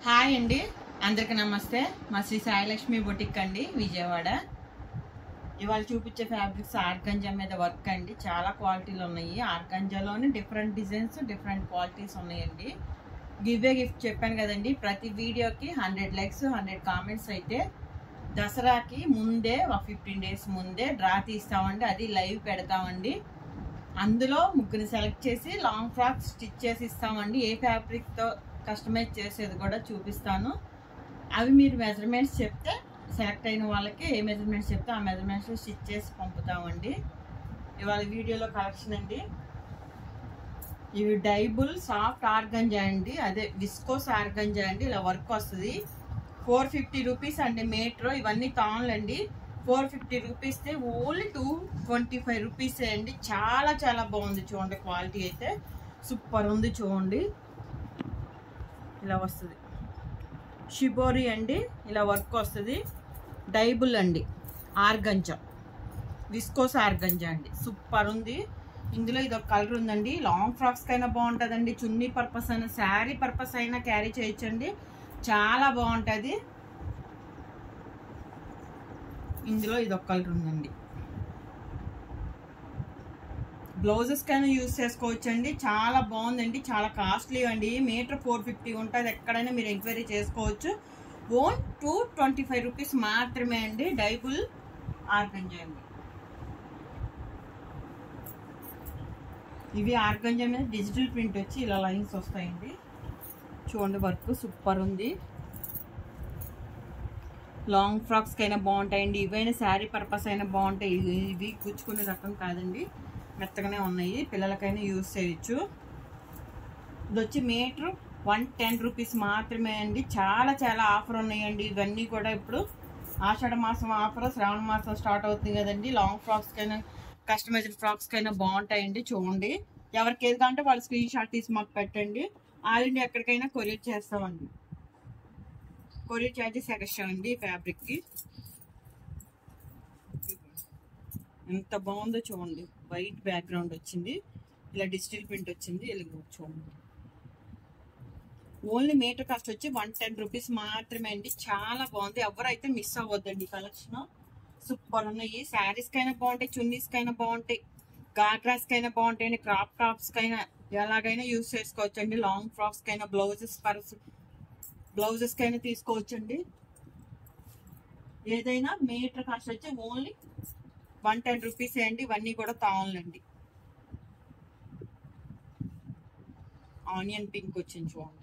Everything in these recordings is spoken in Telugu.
హాయ్ అండి, అందరికి నమస్తే. మా శ్రీ సాయిలక్ష్మి బొటిక్ అండి, విజయవాడ. ఇవాళ చూపించే ఫ్యాబ్రిక్స్ ఆర్గంజా మీద వర్క్ అండి. చాలా క్వాలిటీలు ఉన్నాయి. ఆర్గంజాలోని డిఫరెంట్ డిజైన్స్, డిఫరెంట్ క్వాలిటీస్ ఉన్నాయండి. గివ్ ఏ గిఫ్ట్ చెప్పాను కదండి. ప్రతి వీడియోకి 100 లైక్స్, 100 కామెంట్స్ అయితే దసరాకి ముందే 15 డేస్ ముందే డ్రా తీస్తామండి. అది లైవ్ పెడతామండి. అందులో ముగ్గురిని సెలెక్ట్ చేసి లాంగ్ ఫ్రాక్ స్టిచ్ చేసి ఇస్తామండి. ఏ ఫ్యాబ్రిక్తో కస్టమైజ్ చేసేది కూడా చూపిస్తాను. అవి మీరు మెజర్మెంట్స్ చెప్తే సెలెక్ట్ అయిన వాళ్ళకి ఏ మెజర్మెంట్స్ చెప్తే ఆ మెజర్మెంట్స్ స్టిచ్ చేసి పంపుతామండి. ఇవాళ వీడియోలో కలెక్షన్ అండి. ఇవి డైబుల్ సాఫ్ట్ ఆర్గంజా అండి, అదే విస్కోస్ ఆర్గంజా అండి. ఇలా వర్క్ వస్తుంది. 450 రూపీస్ అండి మీటర్. ఇవన్నీ తాన్లు అండి. 450 రూపీస్ ఓన్లీ 225 రూపీస్ అండి. చాలా చాలా బాగుంది చూడండి. క్వాలిటీ అయితే సూపర్ ఉంది చూడండి. ఇలా వస్తుంది. షిబోరి అండి, ఇలా వర్క్ వస్తుంది. డైబుల్ అండి, ఆర్గంజా, విస్కోస్ ఆర్గంజా అండి. సూపర్ ఉంది. ఇందులో ఇది ఒక కలర్ ఉందండి. లాంగ్ ఫ్రాక్స్ కైనా బాగుంటుందండి. చున్నీ పర్పస్ అయినా, శారీ పర్పస్ అయినా క్యారీ చేయొచ్చండి. చాలా బాగుంటుంది. ఇందులో ఇది ఒక కలర్ ఉందండి. బ్లౌజెస్ కైనా యూజ్ చేసుకోవచ్చండి. చాలా బాగుందండి. చాలా కాస్ట్లీ అండి. మీటర్ 450 ఉంటుంది. ఎక్కడైనా మీరు ఎంక్వైరీ చేసుకోవచ్చు. ఓన్ 225 రూపీస్ మాత్రమే అండి. డైబుల్ ఆర్గంజా అండి. ఇవి ఆర్గంజా మీద డిజిటల్ ప్రింట్ వచ్చి ఇలా లైన్స్ వస్తాయండి. చూడండి, వర్క్ సూపర్ ఉంది. లాంగ్ ఫ్రాక్స్కి అయినా బాగుంటాయండి. ఇవైనా శారీ పర్పస్ అయినా బాగుంటాయి. ఇవి గుచ్చుకునే రకం కాదండి, మెత్తగానే ఉన్నాయి. పిల్లలకైనా యూజ్ చేయొచ్చు. ఇది వచ్చి మీటర్ 110 రూపీస్ మాత్రమే అండి. చాలా చాలా ఆఫర్ ఉన్నాయండి. ఇవన్నీ కూడా ఇప్పుడు ఆషాఢ మాసం ఆఫర్, శ్రావణ మాసం స్టార్ట్ అవుతుంది కదండి. లాంగ్ ఫ్రాక్స్కైనా, కస్టమైజ్డ్ ఫ్రాక్స్కైనా బాగుంటాయండి. చూడండి, ఎవరికి ఏది కావాలంటే వాళ్ళు స్క్రీన్ షాట్ తీసి మాకు పెట్టండి. ఆల్ ఇండియా ఎక్కడికైనా కొరియర్ చేస్తామండి. కొరియర్ ఛార్జెస్ ఎక్స్ట్రా అండి. ఫ్యాబ్రిక్కి ఎంత బాగుందో చూడండి. వైట్ బ్యాక్గ్రౌండ్ వచ్చింది, ఇలా డిజిటల్ ప్రింట్ వచ్చింది. ఇలా చూడండి. ఓన్లీ మీటర్ కాస్ట్ వచ్చి 110 రూపీస్ మాత్రమే అండి. చాలా బాగుంది. ఎవరైతే మిస్ అవ్వద్దండి. కలెక్షన్ సూపర్ ఉన్నాయి. శారీస్కైనా బాగుంటాయి, చున్నీస్కైనా బాగుంటాయి, గాగ్రాస్కైనా బాగుంటాయండి, క్రాప్ టాప్స్కైనా ఎలాగైనా యూజ్ చేసుకోవచ్చండి. లాంగ్ ఫ్రాక్స్కైనా, బ్లౌజెస్కైనా తీసుకోవచ్చండి. ఏదైనా మీటర్ కాస్ట్ వచ్చి ఓన్లీ 110 రూపీస్ అండి. ఇవన్నీ కూడా తాన్లండి. ఆనియన్ పింక్ వచ్చింది చూడండి.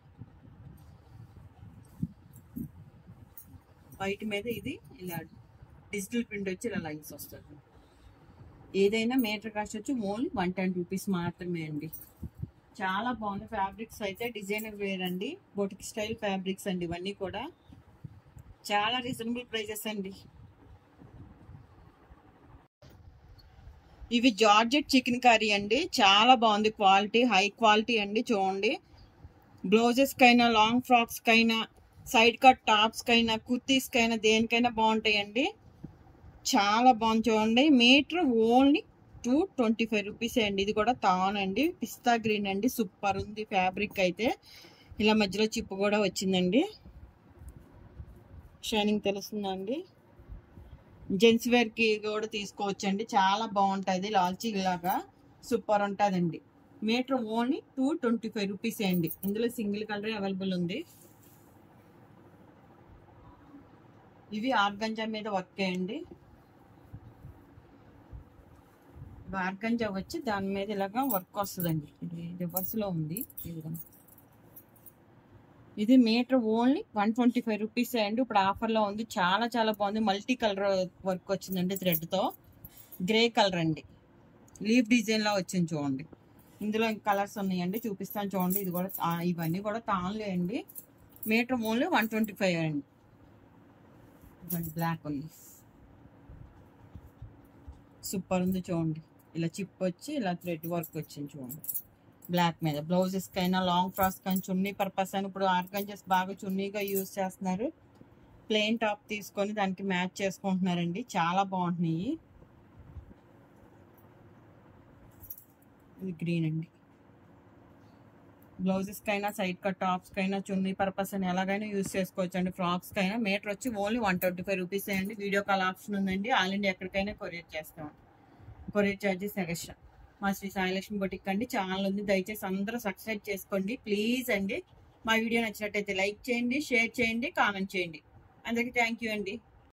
వైట్ మీద ఇది ఇలా డిజిటల్ ప్రింట్ వచ్చి ఇలా లైన్స్ వస్తుంది. ఏదైనా మీటర్ కాస్ట్ వచ్చి ఓన్లీ 110 రూపీస్ మాత్రమే అండి. చాలా బాగుంది. ఫ్యాబ్రిక్స్ అయితే డిజైనర్ వేర్ అండి. బొటిక్ స్టైల్ ఫ్యాబ్రిక్స్ అండి. ఇవన్నీ కూడా చాలా రీజనబుల్ ప్రైజెస్ అండి. ఇవి జార్జెట్ చికెన్ కర్రీ అండి. చాలా బాగుంది. క్వాలిటీ హై క్వాలిటీ అండి. చూడండి, బ్లౌజెస్కైనా, లాంగ్ ఫ్రాక్స్కైనా, సైడ్ కట్ టాప్స్కైనా, కుర్తీస్కైనా, దేనికైనా బాగుంటాయండి. చాలా బాగుంది చూడండి. మీటర్ ఓన్లీ 225 రూపీస్ అండి. ఇది కూడా తాన్ అండి, పిస్తా గ్రీన్ అండి. సూపర్ ఉంది ఫ్యాబ్రిక్ అయితే. ఇలా మధ్యలో చిప్పు కూడా వచ్చిందండి. షైనింగ్ తెలుస్తుందండి. జెంట్స్ వేర్కి కూడా తీసుకోవచ్చండి. చాలా బాగుంటుంది. లాల్చీ లాగా సూపర్ ఉంటుందండి. మీటర్ ఓన్లీ 225 రూపీస్ అండి. ఇందులో సింగిల్ కలర్ అవైలబుల్ ఉంది. ఇవి ఆర్గంజా మీద వర్క్ అండి. ఆర్గంజా వచ్చి దాని మీద ఇలాగా వర్క్ వస్తుందండి. ఇది రివర్స్లో ఉంది. ఇది మీటర్ ఓన్లీ 125 రూపీస్ అండి. ఇప్పుడు ఆఫర్లో ఉంది. చాలా చాలా బాగుంది. మల్టీ కలర్ వర్క్ వచ్చిందండి. థ్రెడ్తో గ్రే కలర్ అండి. లీఫ్ డిజైన్లో వచ్చింది చూడండి. ఇందులో ఇంకా కలర్స్ ఉన్నాయండి, చూపిస్తాను చూడండి. ఇది కూడా ఇవన్నీ కూడా తాన్లే అండి. మీటర్ ఓన్లీ 125 అండి. ఇదండి బ్లాక్ ఉంది. సూపర్ ఉంది చూడండి. ఇలా చిప్ వచ్చి ఇలా థ్రెడ్ వర్క్ వచ్చింది చూడండి. బ్లాక్ మీద బ్లౌజెస్కైనా, లాంగ్ ఫ్రాక్స్కైనా, చున్నీ పర్పస్ అని ఇప్పుడు ఆర్గంజాస్ బాగా చున్నీగా యూజ్ చేస్తున్నారు. ప్లెయిన్ టాప్ తీసుకొని దానికి మ్యాచ్ చేసుకుంటున్నారండి. చాలా బాగుంటున్నాయి. ఇది గ్రీన్ అండి. బ్లౌజెస్ కైనా సైడ్ కట్ టాప్స్ కైనా చున్నీ పర్పస్ అని ఎలాగైనా యూస్ చేసుకోవచ్చు అండి. ఫ్రాక్స్ కైనా మీటర్ వచ్చి ఓన్లీ 125 రూపీస్ అండి. వీడియో కాల్ ఆప్షన్ ఉందండి. ఆల్ ఇండియా ఎక్కడికైనా కొరియర్ చేస్తాం. Courier charges extra. మా శ్రీ సాయిలక్ష్మి బొటిక్ అండి ఛానల్ ఉంది. దయచేసి అందరూ సబ్స్క్రైబ్ చేసుకోండి ప్లీజ్ అండి. మా వీడియో నచ్చినట్టయితే లైక్ చేయండి, షేర్ చేయండి, కామెంట్ చేయండి. అందరికీ థ్యాంక్ యూ అండి.